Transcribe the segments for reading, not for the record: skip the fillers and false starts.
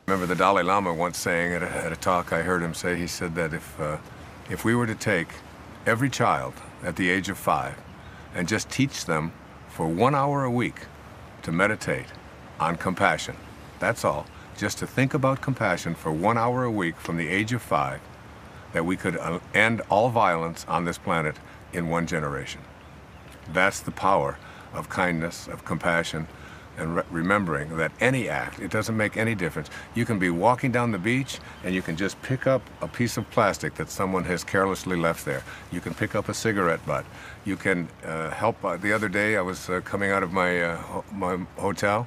Remember the Dalai Lama once saying at a talk I heard him say, he said that if we were to take every child at the age of 5 and just teach them for 1 hour a week to meditate on compassion, that's all, just to think about compassion for 1 hour a week from the age of 5, that we could end all violence on this planet in 1 generation. That's the power of kindness, of compassion, and remembering that any act, it doesn't make any difference. You can be walking down the beach and you can just pick up a piece of plastic that someone has carelessly left there. You can pick up a cigarette butt. You can help. The other day I was coming out of my hotel,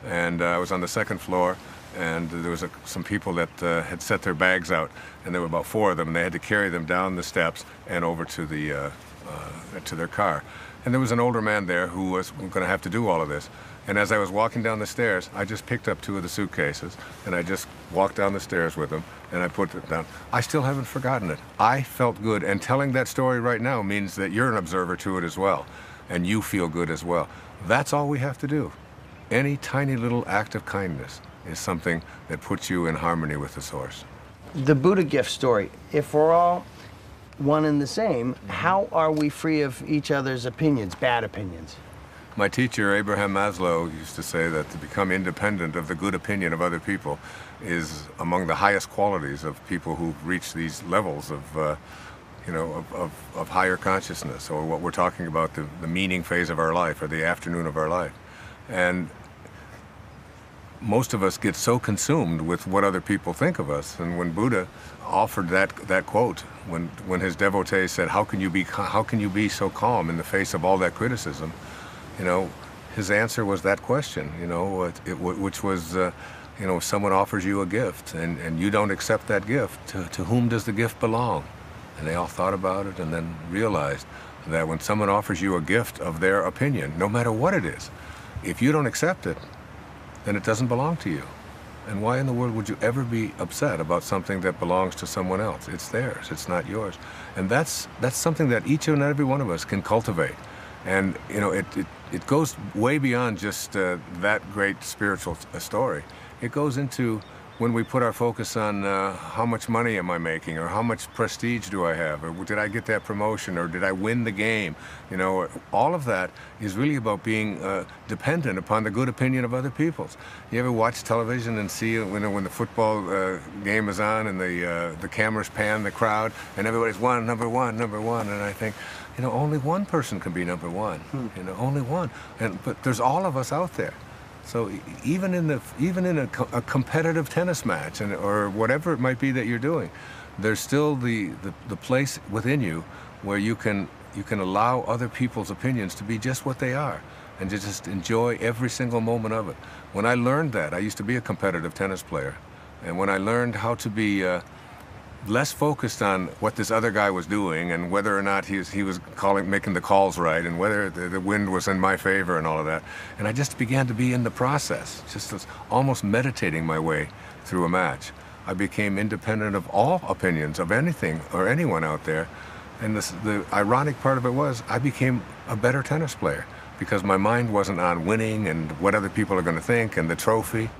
and I was on the 2nd floor, and there was some people that had set their bags out, and there were about 4 of them, and they had to carry them down the steps and over to their car. And there was an older man there who was going to have to do all of this. And as I was walking down the stairs, I just picked up 2 of the suitcases, and I just walked down the stairs with them, and I put it down. I still haven't forgotten it. I felt good, and telling that story right now means that you're an observer to it as well, and you feel good as well. That's all we have to do. Any tiny little act of kindness is something that puts you in harmony with the source. The Buddha gift story, if we're all one and the same, how are we free of each other's opinions, bad opinions? My teacher, Abraham Maslow, used to say that to become independent of the good opinion of other people is among the highest qualities of people who've reached these levels of, of higher consciousness, or what we're talking about, the meaning phase of our life, or the afternoon of our life. And most of us get so consumed with what other people think of us. And when Buddha offered that quote, when his devotees said, how can you be so calm in the face of all that criticism? His answer was that question, which was, if someone offers you a gift and you don't accept that gift, to whom does the gift belong? And they all thought about it and then realized that when someone offers you a gift of their opinion, no matter what it is, if you don't accept it, then it doesn't belong to you. And why in the world would you ever be upset about something that belongs to someone else? It's theirs, it's not yours. And that's something that each and every one of us can cultivate. And it goes way beyond just that great spiritual story. It goes into when we put our focus on how much money am I making, or how much prestige do I have, or did I get that promotion, or did I win the game? All of that is really about being dependent upon the good opinion of other people. You ever watch television and see when the football game is on and the cameras pan the crowd and everybody's number one, and I think, only one person can be number one. Only one. But there's all of us out there. So even in a competitive tennis match or whatever it might be that you're doing, there's still the place within you where you can allow other people's opinions to be just what they are, and to just enjoy every single moment of it. When I learned that, I used to be a competitive tennis player, and when I learned how to be less focused on what this other guy was doing and whether or not he was making the calls right, and whether the wind was in my favor and all of that. And I just began to be in the process, just as almost meditating my way through a match. I became independent of all opinions of anything or anyone out there. And the ironic part of it was I became a better tennis player because my mind wasn't on winning and what other people are going to think and the trophy.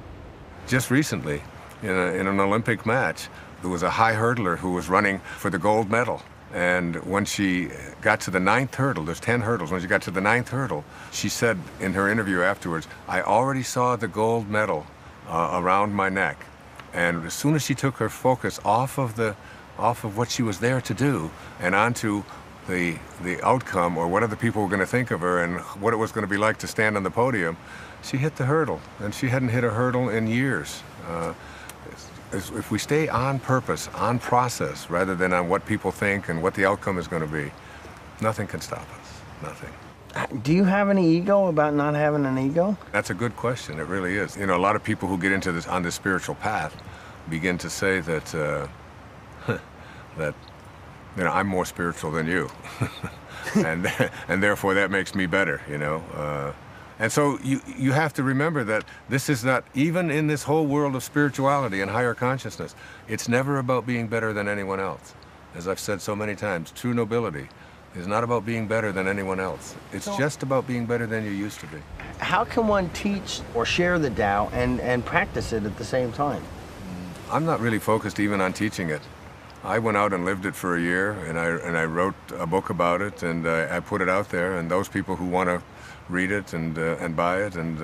Just recently, in an Olympic match, there was a high hurdler who was running for the gold medal. And when she got to the 9th hurdle, there's 10 hurdles, when she got to the 9th hurdle, she said in her interview afterwards, I already saw the gold medal around my neck. And as soon as she took her focus off of what she was there to do and onto the outcome, or what other people were going to think of her and what it was going to be like to stand on the podium, she hit the hurdle. And she hadn't hit a hurdle in years. If we stay on purpose, on process, rather than on what people think and what the outcome is going to be, nothing can stop us, nothing. Do you have any ego about not having an ego? That's a good question, it really is. A lot of people who get into on this spiritual path begin to say that, I'm more spiritual than you. and therefore that makes me better, And so you have to remember that this is not, even in this whole world of spirituality and higher consciousness, it's never about being better than anyone else. As I've said so many times, true nobility is not about being better than anyone else. It's just about being better than you used to be. How can one teach or share the Tao and practice it at the same time? I'm not really focused even on teaching it. I went out and lived it for a year, and I wrote a book about it, and I put it out there, and those people who want to read it and buy it, and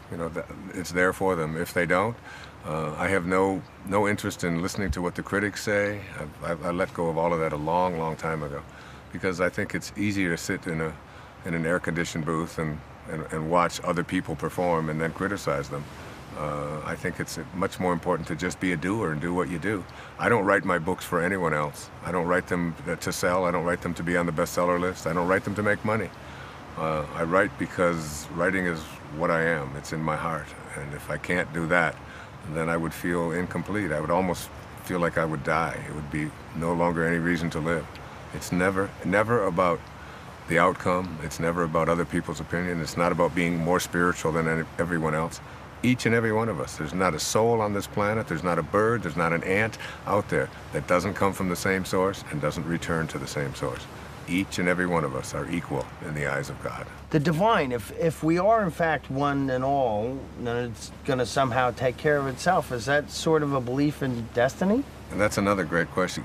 you know, it's there for them. If they don't, I have no interest in listening to what the critics say. I let go of all of that a long time ago, because I think it's easier to sit in an air-conditioned booth and watch other people perform and then criticize them. I think it's much more important to just be a doer and do what you do. I don't write my books for anyone else. I don't write them to sell. I don't write them to be on the bestseller list. I don't write them to make money. I write because writing is what I am. It's in my heart. And if I can't do that, then I would feel incomplete. I would almost feel like I would die. It would be no longer any reason to live. It's never about the outcome. It's never about other people's opinion. It's not about being more spiritual than everyone else. Each and every one of us. There's not a soul on this planet, there's not a bird, there's not an ant out there that doesn't come from the same source and doesn't return to the same source. Each and every one of us are equal in the eyes of God. The divine, if we are in fact one and all, then it's going to somehow take care of itself. Is that sort of a belief in destiny? And that's another great question.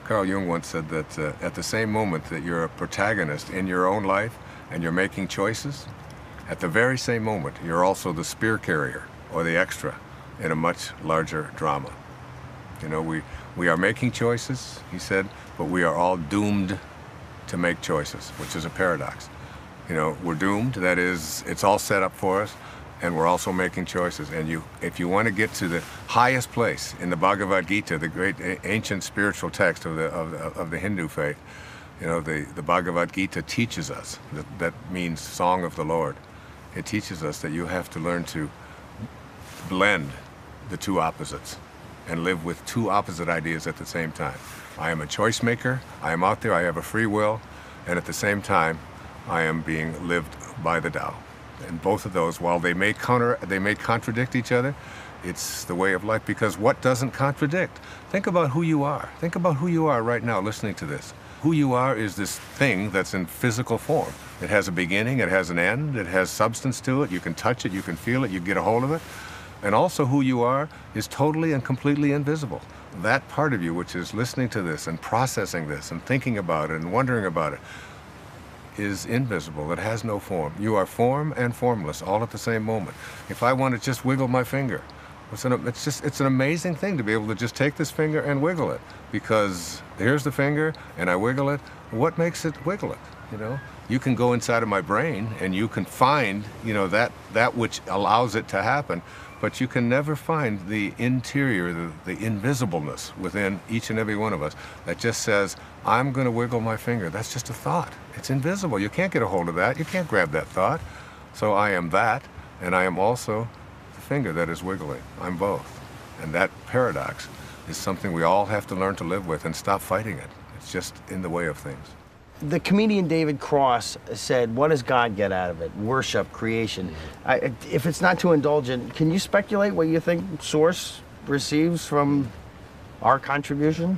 Carl Jung once said that at the same moment that you're a protagonist in your own life and you're making choices, at the very same moment, you're also the spear carrier or the extra in a much larger drama. You know, we are making choices, he said, but we are all doomed to make choices, which is a paradox. You know, we're doomed, that is, it's all set up for us, and we're also making choices. And if you want to get to the highest place in the Bhagavad Gita, the great ancient spiritual text of the Hindu faith, you know, the Bhagavad Gita teaches us, that means Song of the Lord. It teaches us that you have to learn to blend the two opposites and live with two opposite ideas at the same time. I am a choice maker, I am out there, I have a free will, and at the same time, I am being lived by the Tao. And both of those, while they may contradict each other, it's the way of life, because what doesn't contradict? Think about who you are. Think about who you are right now listening to this. Who you are is this thing that's in physical form. It has a beginning, it has an end, it has substance to it, you can touch it, you can feel it, you get a hold of it. And also who you are is totally and completely invisible. That part of you which is listening to this and processing this and thinking about it and wondering about it is invisible. It has no form. You are form and formless all at the same moment. If I want to just wiggle my finger, it's an amazing thing to be able to just take this finger and wiggle it, because here's the finger and I wiggle it. What makes it wiggle it? You know, you can go inside of my brain and you can find, you know, that which allows it to happen, but you can never find the interior, the invisibleness within each and every one of us that just says, I'm going to wiggle my finger. That's just a thought. It's invisible. You can't get a hold of that. You can't grab that thought. So I am that, and I am also the finger that is wiggling. I'm both. And that paradox is something we all have to learn to live with and stop fighting it. It's just in the way of things. The comedian David Cross said, what does God get out of it? Worship, creation. If it's not too indulgent, can you speculate what you think Source receives from our contribution?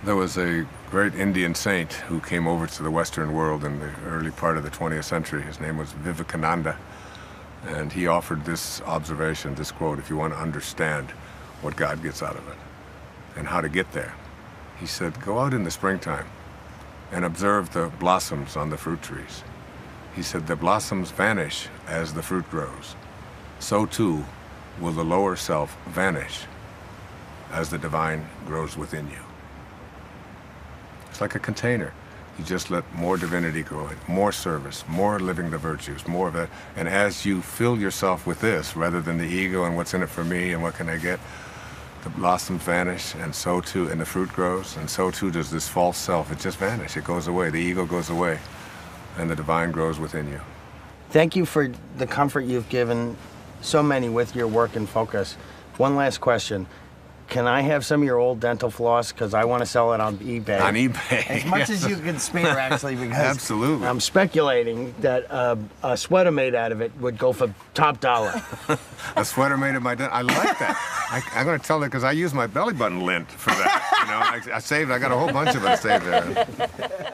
There was a great Indian saint who came over to the Western world in the early part of the 20th century. His name was Vivekananda. And he offered this observation, this quote, if you want to understand what God gets out of it and how to get there. He said, go out in the springtime and observe the blossoms on the fruit trees. He said, the blossoms vanish as the fruit grows. So too will the lower self vanish as the divine grows within you. It's like a container. You just let more divinity grow in, more service, more living the virtues, more of that. And as you fill yourself with this, rather than the ego and what's in it for me and what can I get, the blossoms vanish, and so too, and the fruit grows, and so too does this false self. It just vanishes. It goes away. The ego goes away, and the divine grows within you. Thank you for the comfort you've given so many with your work and focus. One last question. Can I have some of your old dental floss? Because I want to sell it on eBay. On eBay. As much as you can spare, actually, because absolutely. I'm speculating that a sweater made out of it would go for top dollar. A sweater made of my dental. I like that. I'm going to tell her because I use my belly button lint for that. You know, I saved. I got a whole bunch of it saved there.